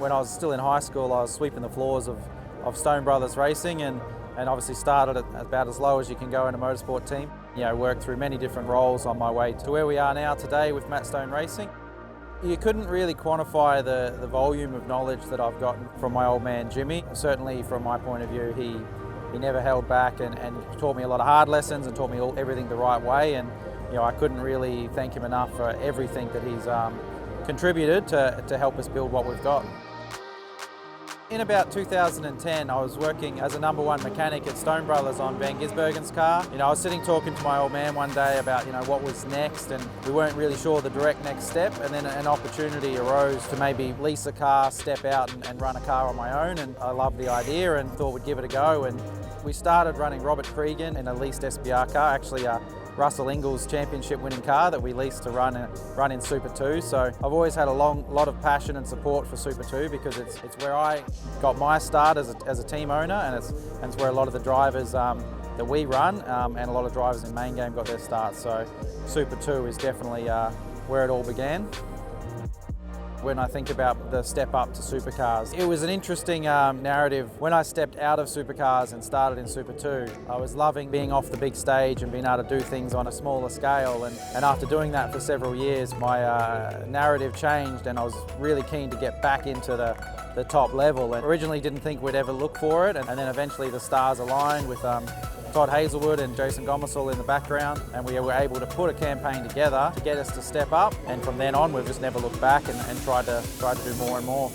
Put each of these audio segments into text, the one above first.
When I was still in high school, I was sweeping the floors of Stone Brothers Racing and obviously started at about as low as you can go in a motorsport team. Worked through many different roles on my way to where we are now today with Matt Stone Racing. You couldn't really quantify the volume of knowledge that I've gotten from my old man Jimmy. Certainly from my point of view, he never held back and taught me a lot of hard lessons and taught me everything the right way. And I couldn't really thank him enough for everything that he's contributed to help us build what we've got. In about 2010, I was working as a #1 mechanic at Stone Brothers on Van Gisbergen's car. I was sitting talking to my old man one day about what was next, and we weren't really sure the direct next step. And then an opportunity arose to maybe lease a car, step out and run a car on my own. And I loved the idea and thought we'd give it a go. And we started running Robert Cregan in a leased SBR car, actually Russell Ingall's championship winning car that we leased to run in Super 2. So I've always had a lot of passion and support for Super 2 because it's where I got my start as a team owner, and it's where a lot of the drivers that we run and a lot of drivers in main game got their start. So Super 2 is definitely where it all began. When I think about the step up to Supercars, it was an interesting narrative. When I stepped out of Supercars and started in Super 2, I was loving being off the big stage and being able to do things on a smaller scale. And after doing that for several years, my narrative changed and I was really keen to get back into the top level. And originally didn't think we'd ever look for it, and then eventually the stars aligned with Todd Hazelwood and Jason Gomersall in the background, and we were able to put a campaign together to get us to step up. And from then on, we've just never looked back and tried to do more and more.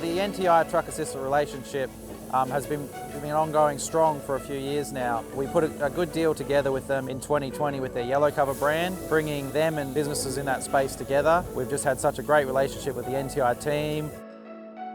The NTI truck assistant relationship has been ongoing strong for a few years now. We put a good deal together with them in 2020 with their yellow cover brand, bringing them and businesses in that space together. We've just had such a great relationship with the NTI team.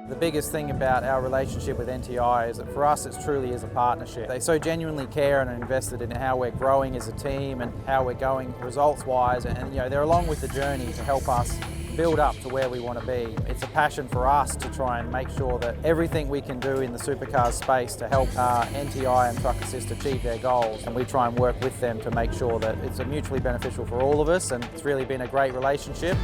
The biggest thing about our relationship with NTI is that for us it truly is a partnership. They so genuinely care and are invested in how we're growing as a team and how we're going results-wise, and they're along with the journey to help us build up to where we want to be. It's a passion for us to try and make sure that everything we can do in the supercars space to help NTI and Truck Assist achieve their goals, and we try and work with them to make sure that it's mutually beneficial for all of us. And it's really been a great relationship,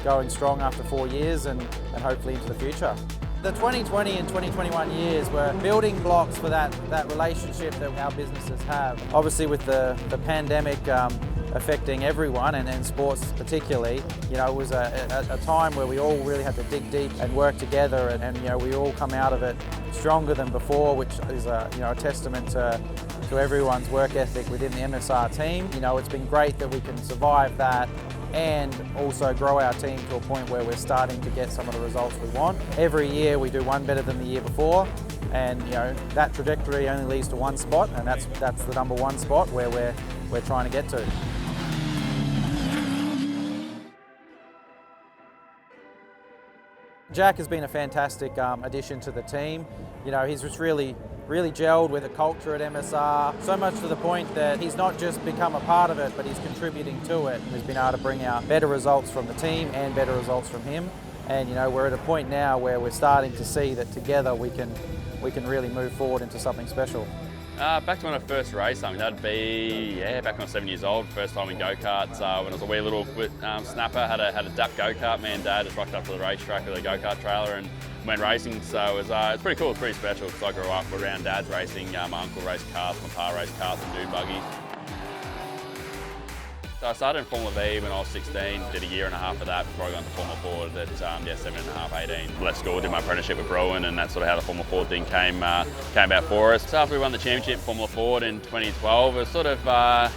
going strong after 4 years and hopefully into the future. The 2020 and 2021 years were building blocks for that relationship that our businesses have. Obviously with the pandemic affecting everyone and sports particularly, it was a time where we all really had to dig deep and work together, and we all come out of it stronger than before, which is a testament to everyone's work ethic within the MSR team. It's been great that we can survive that and also grow our team to a point where we're starting to get some of the results we want. Every year we do one better than the year before, and that trajectory only leads to one spot, and that's the #1 spot where we're trying to get to. Jack has been a fantastic addition to the team. He's just really gelled with the culture at MSR, so much to the point that he's not just become a part of it, but he's contributing to it. He's been able to bring out better results from the team and better results from him. And we're at a point now where we're starting to see that together we can really move forward into something special. Back to when I first raced, that'd be back when I was 7 years old. First time in go-karts. When I was a wee little snapper, had a DAP go-kart. Me and Dad just rocked up to the racetrack with a go-kart trailer and went racing. So it's pretty cool. It's pretty special because I grew up around Dad's racing. My uncle raced karts, my pa raced karts and dune buggies. So I started in Formula V when I was 16, did a year and a half of that before I got into Formula Ford at 17.5, 18. Left school, did my apprenticeship with Brocq, and that's sort of how the Formula Ford thing came about for us. So after we won the championship in Formula Ford in 2012, it was sort of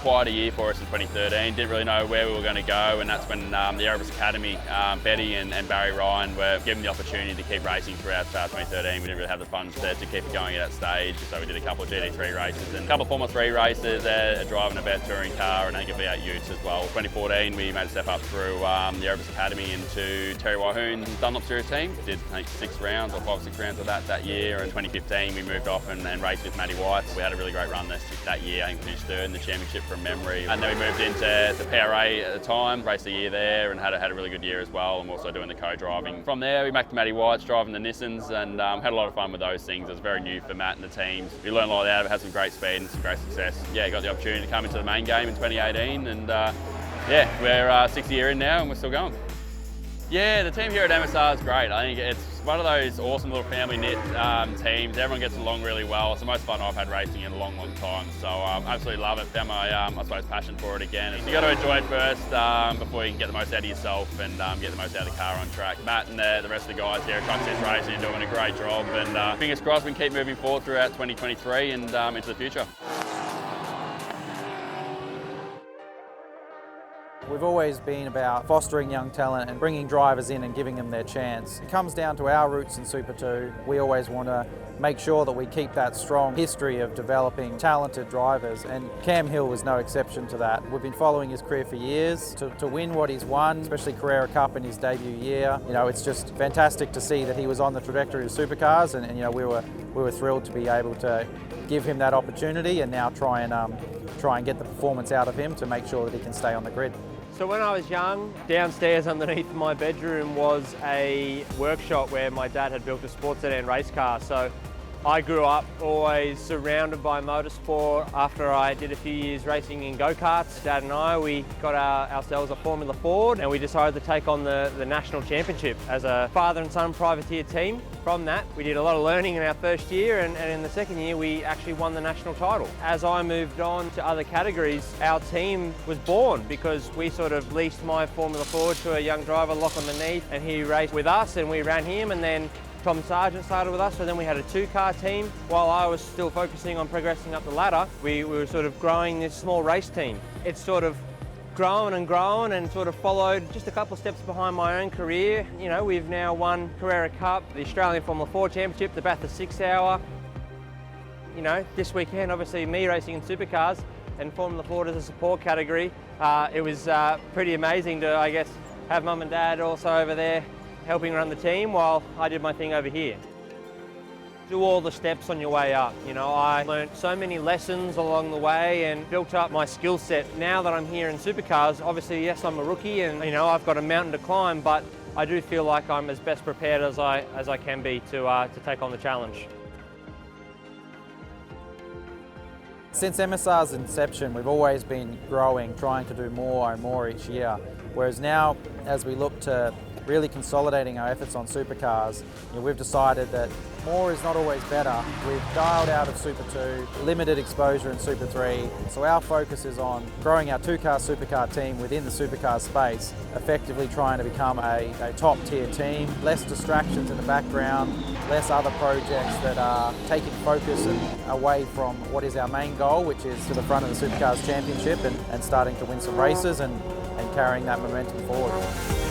quite a year for us in 2013. Didn't really know where we were going to go, and that's when the Aerobics Academy, Betty and Barry Ryan were given the opportunity to keep racing throughout 2013. We didn't really have the funds to keep it going at that stage, so we did a couple of GT3 races and a couple of Formula 3 races, driving a vet touring car and I think a V8 Ute as well. 2014 we made a step up through the Erebus Academy into Terry Wahoon's Dunlop Series team. Did I think 6 rounds or 5 or 6 rounds of that year. And 2015 we moved off and raced with Matty White. We had a really great run that year. I think we finished 3rd in the championship from memory. And then we moved into the PRA at the time, raced a year there and had a really good year as well. And also doing the co-driving. From there we back to Matty White's driving the Nissans and had a lot of fun with those things. It was very new for Matt and the teams. We learned a lot out of it, had some great speed and some great success. Yeah, got the opportunity to come into the main game in 2018 and yeah, we're 6th year in now and we're still going. Yeah, the team here at MSR is great. I think it's one of those awesome little family-knit teams. Everyone gets along really well. It's the most fun I've had racing in a long, long time. So absolutely love it. Found my, I suppose, passion for it again. You got to enjoy it first before you can get the most out of yourself and get the most out of the car on track. Matt and the rest of the guys here at Truck Sense Racing are doing a great job. And fingers crossed we can keep moving forward throughout 2023 and into the future. We've always been about fostering young talent and bringing drivers in and giving them their chance. It comes down to our roots in Super 2. We always want to make sure that we keep that strong history of developing talented drivers, and Cam Hill was no exception to that. We've been following his career for years. To win what he's won, especially Carrera Cup in his debut year, you know, it's just fantastic to see that he was on the trajectory of Supercars, and you know, we were thrilled to be able to give him that opportunity and now try and get the performance out of him to make sure that he can stay on the grid. So when I was young, downstairs underneath my bedroom was a workshop where my dad had built a sports sedan race car. So I grew up always surrounded by motorsport. After I did a few years racing in go-karts, Dad and I, we got ourselves a Formula Ford and we decided to take on the national championship as a father and son privateer team. From that, we did a lot of learning in our first year and in the second year, we actually won the national title. As I moved on to other categories, our team was born because we sort of leased my Formula Ford to a young driver, Lachlan Maneve, and he raced with us and we ran him, and then Tom Sargent started with us, so then we had a 2-car team. While I was still focusing on progressing up the ladder, we were sort of growing this small race team. It's sort of grown and sort of followed just a couple of steps behind my own career. You know, we've now won Carrera Cup, the Australian Formula 4 Championship, the Bathurst 6 Hour. You know, this weekend, obviously me racing in Supercars and Formula Ford as a support category. It was pretty amazing to, I guess, have Mum and Dad also over there helping run the team while I did my thing over here. Do all the steps on your way up. You know, I learned so many lessons along the way and built up my skill set. Now that I'm here in Supercars, obviously, yes, I'm a rookie and, you know, I've got a mountain to climb, but I do feel like I'm as best prepared as I can be to take on the challenge. Since MSR's inception, we've always been growing, trying to do more and more each year. Whereas now, as we look to really consolidating our efforts on Supercars, you know, we've decided that more is not always better. We've dialed out of Super 2, limited exposure in Super 3, so our focus is on growing our 2-car supercar team within the supercar space, effectively trying to become a top tier team, less distractions in the background, less other projects that are taking focus away from what is our main goal, which is to the front of the Supercars Championship and starting to win some races and carrying that momentum forward.